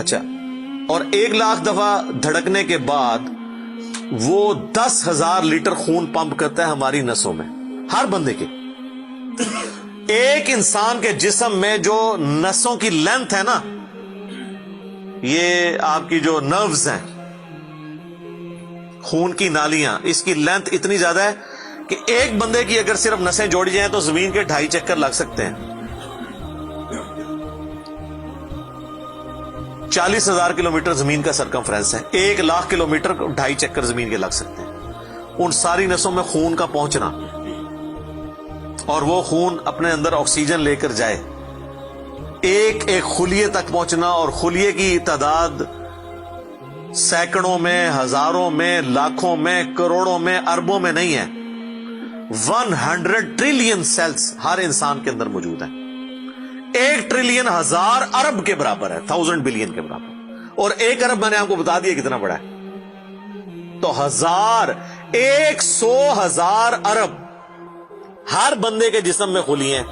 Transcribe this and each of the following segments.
اچھا، اور 1,00,000 دفعہ دھڑکنے کے بعد وہ 10,000 لیٹر خون پمپ کرتا ہے ہماری نسوں میں، ہر بندے کے. ایک انسان کے جسم میں جو نسوں کی لینتھ ہے نا، یہ آپ کی جو نروز ہیں، خون کی نالیاں، اس کی لینتھ اتنی زیادہ ہے کہ ایک بندے کی اگر صرف نسیں جوڑی جائیں تو زمین کے 2.5 چکر لگ سکتے ہیں. 40,000 کلومیٹر زمین کا سرکمفرنس ہے، 1,00,000 کلومیٹر 2.5 چکر زمین کے لگ سکتے ہیں. ان ساری نسوں میں خون کا پہنچنا اور وہ خون اپنے اندر آکسیجن لے کر جائے، ایک ایک خلیے تک پہنچنا، اور خلیے کی تعداد سینکڑوں میں، ہزاروں میں، لاکھوں میں، کروڑوں میں، اربوں میں نہیں ہے. 100 ٹریلین سیلز ہر انسان کے اندر موجود ہیں. 1 ٹریلین 1000 ارب کے برابر ہے، 1000 بلین کے برابر. اور 1 ارب میں نے آپ کو بتا دیا کتنا بڑا ہے. تو 100,000 ارب ہر بندے کے جسم میں خلیے ہیں.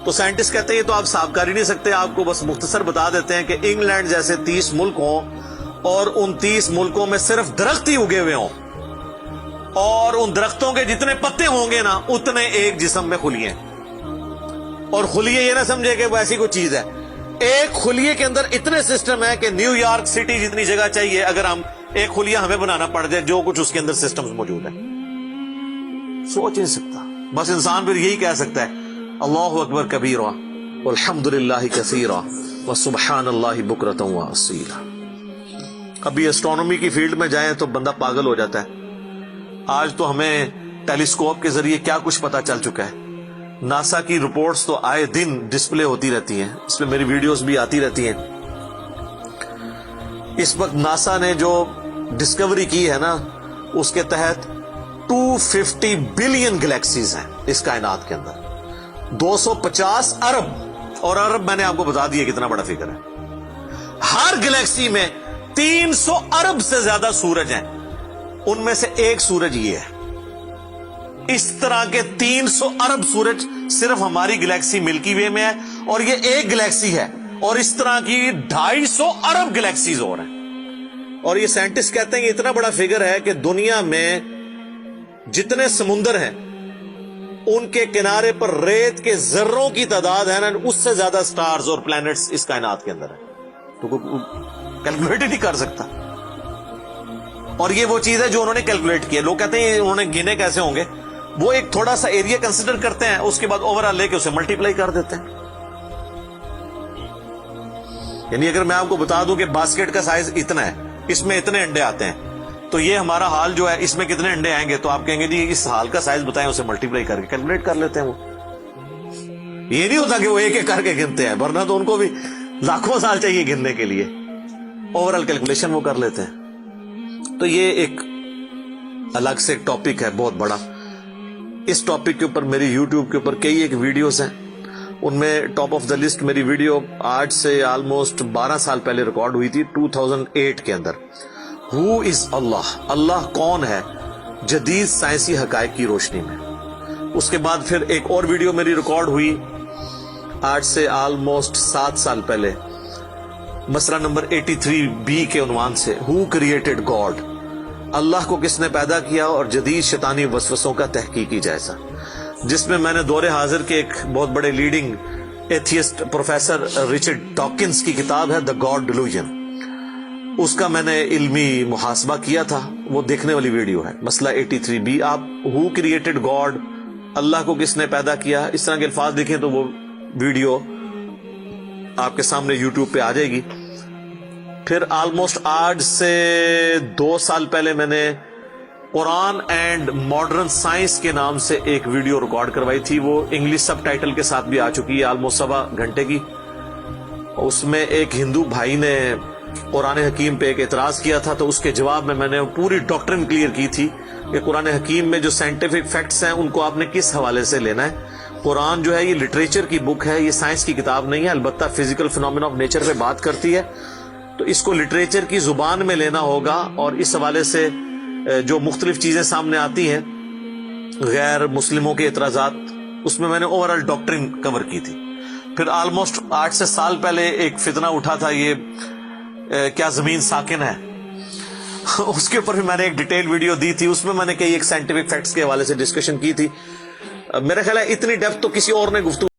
تو سائنٹسٹ کہتے ہیں یہ تو آپ صاف کر ہی نہیں سکتے. آپ کو بس مختصر بتا دیتے ہیں کہ انگلینڈ جیسے 30 ملک ہوں اور ان 30 ملکوں میں صرف درخت ہی اگے ہوئے ہوں، اور ان درختوں کے جتنے پتے ہوں گے نا اتنے ایک جسم میں خلیے ہیں. اور خلیے یہ نہ سمجھے کہ وہ ایسی کوئی چیز ہے. ایک خلیے کے اندر اتنے سسٹم ہے کہ نیو یارک سٹی جتنی جگہ چاہیے اگر ہم ایک خلیہ ہمیں بنانا پڑ جائے، جو کچھ اس کے اندر سسٹم موجود ہے. سوچ نہیں سکتا. بس انسان پھر یہی کہہ سکتا ہے اللہ اکبر کبیرا والحمد للہ کثیرا وسبحان اللہ بکرۃ واصیلا. ابھی اسٹرانومی کی فیلڈ میں جائیں تو بندہ پاگل ہو جاتا ہے. آج تو ہمیں ٹیلیسکوپ کے ذریعے کیا کچھ پتا چل چکا ہے. ناسا کی رپورٹس تو آئے دن ڈسپلے ہوتی رہتی ہیں، اس میں میری ویڈیوز بھی آتی رہتی ہیں. اس وقت ناسا نے جو ڈسکوری کی ہے نا، اس کے تحت 250 بلین گلیکسیز ہیں اس کائنات کے اندر، 250 ارب. اور ارب میں نے آپ کو بتا دیا کتنا بڑا فگر ہے. ہر گلیکسی میں 300 ارب سے زیادہ سورج ہیں، ان میں سے ایک سورج یہ ہے. اس طرح کے 300 ارب سورج صرف ہماری گلیکسی ملکی وے میں ہے، اور یہ ایک گلیکسی ہے. اور اس طرح کی 250 ارب گلیکسیز اور ہیں. اور یہ سائنٹسٹ کہتے ہیں کہ اتنا بڑا فگر ہے کہ دنیا میں جتنے سمندر ہیں ان کے کنارے پر ریت کے ذروں کی تعداد ہے نا، اس سے زیادہ سٹارز اور پلانٹس اس کائنات کے اندر ہے. تو کوئی کیلکولیٹ ہی نہیں کر سکتا. اور یہ وہ چیز ہے جو انہوں نے کیلکولیٹ کی ہے. لوگ کہتے ہیں انہوں نے گنے کیسے ہوں گے. وہ ایک تھوڑا سا ایریا کنسیڈر کرتے ہیں، اس کے بعد اوور آل لے کے اسے ملٹیپلائی کر دیتے ہیں. یعنی اگر میں آپ کو بتا دوں کہ باسکٹ کا سائز اتنا ہے، اس میں اتنے انڈے آتے ہیں، تو یہ ہمارا حال جو ہے اس میں کتنے انڈے آئیں گے، تو آپ کہیں گے جی اس حال کا سائز بتائیں، اسے ملٹیپلائی کر کے کیلکولیٹ کر لیتے ہیں. وہ یہ نہیں ہوتا کہ وہ ایک ایک کر کے گنتے ہیں، ورنہ تو ان کو بھی لاکھوں سال چاہیے گننے کے لیے. اوور آل کیلکولیشن وہ کر لیتے ہیں. تو یہ ایک الگ سے ایک ٹاپک ہے بہت بڑا. اس ٹاپک کے اوپر میری یوٹیوب کے اوپر کئی ایک ویڈیوز ہیں. ان میں ٹاپ آف دا لسٹ میری ویڈیو آج سے آلموسٹ 12 سال پہلے ریکارڈ ہوئی تھی، 2008 کے اندر. ہو از اللہ، اللہ کون ہے جدید سائنسی حقائق کی روشنی میں. اس کے بعد پھر ایک اور ویڈیو میری ریکارڈ ہوئی آج سے آلموسٹ 7 سال پہلے، مسئلہ نمبر 83B کے عنوان سے، ہو کریٹڈ گاڈ، اللہ کو کس نے پیدا کیا اور جدید شیطانی وسوسوں کا تحقیقی جائزہ، جس میں میں نے دور حاضر کے ایک بہت بڑے leading atheist professor Richard Dawkins کی کتاب ہے دا گاڈ ڈیلوژن، اس کا میں نے علمی محاسبہ کیا تھا. وہ دیکھنے والی ویڈیو ہے، مسئلہ 83B. آپ ہو کریٹڈ گاڈ، اللہ کو کس نے پیدا کیا، اس طرح کے الفاظ دیکھیں تو وہ ویڈیو آپ کے سامنے یوٹیوب پہ آ جائے گی. پھر آلموسٹ آج سے 2 سال پہلے میں نے قرآن اینڈ ماڈرن سائنس کے نام سے ایک ویڈیو ریکارڈ کروائی تھی. وہ انگلش سب ٹائٹل کے ساتھ بھی آ چکی ہے، آلموسٹ 1.25 گھنٹے کی. اس میں ایک ہندو بھائی نے قرآن حکیم پہ ایک اعتراض کیا تھا، تو اس کے جواب میں نے پوری ڈاکٹرن کلیئر کی تھی کہ قرآن حکیم میں جو سائنٹیفک فیکٹس ہیں ان کو آپ نے کس حوالے سے لینا ہے. قرآن جو ہے یہ لٹریچر کی بک ہے، یہ سائنس کی کتاب نہیں ہے. البتہ فزیکل فینومینا آف نیچر پہ بات کرتی ہے، تو اس کو لٹریچر کی زبان میں لینا ہوگا. اور اس حوالے سے جو مختلف چیزیں سامنے آتی ہیں، غیر مسلموں کے اعتراضات، اس میں نے اوور آل ڈاکٹرن کور کی تھی. پھر آلموسٹ 8 سے سال پہلے ایک فتنہ اٹھا تھا، یہ کیا زمین ساکن ہے، اس کے اوپر بھی میں نے ایک ڈیٹیل ویڈیو دی تھی، اس میں میں نے کئی ایک سائنٹیفک فیکٹس کے حوالے سے ڈسکشن کی تھی. میرا خیال ہے اتنی ڈیپتھ تو کسی اور نے گفتگو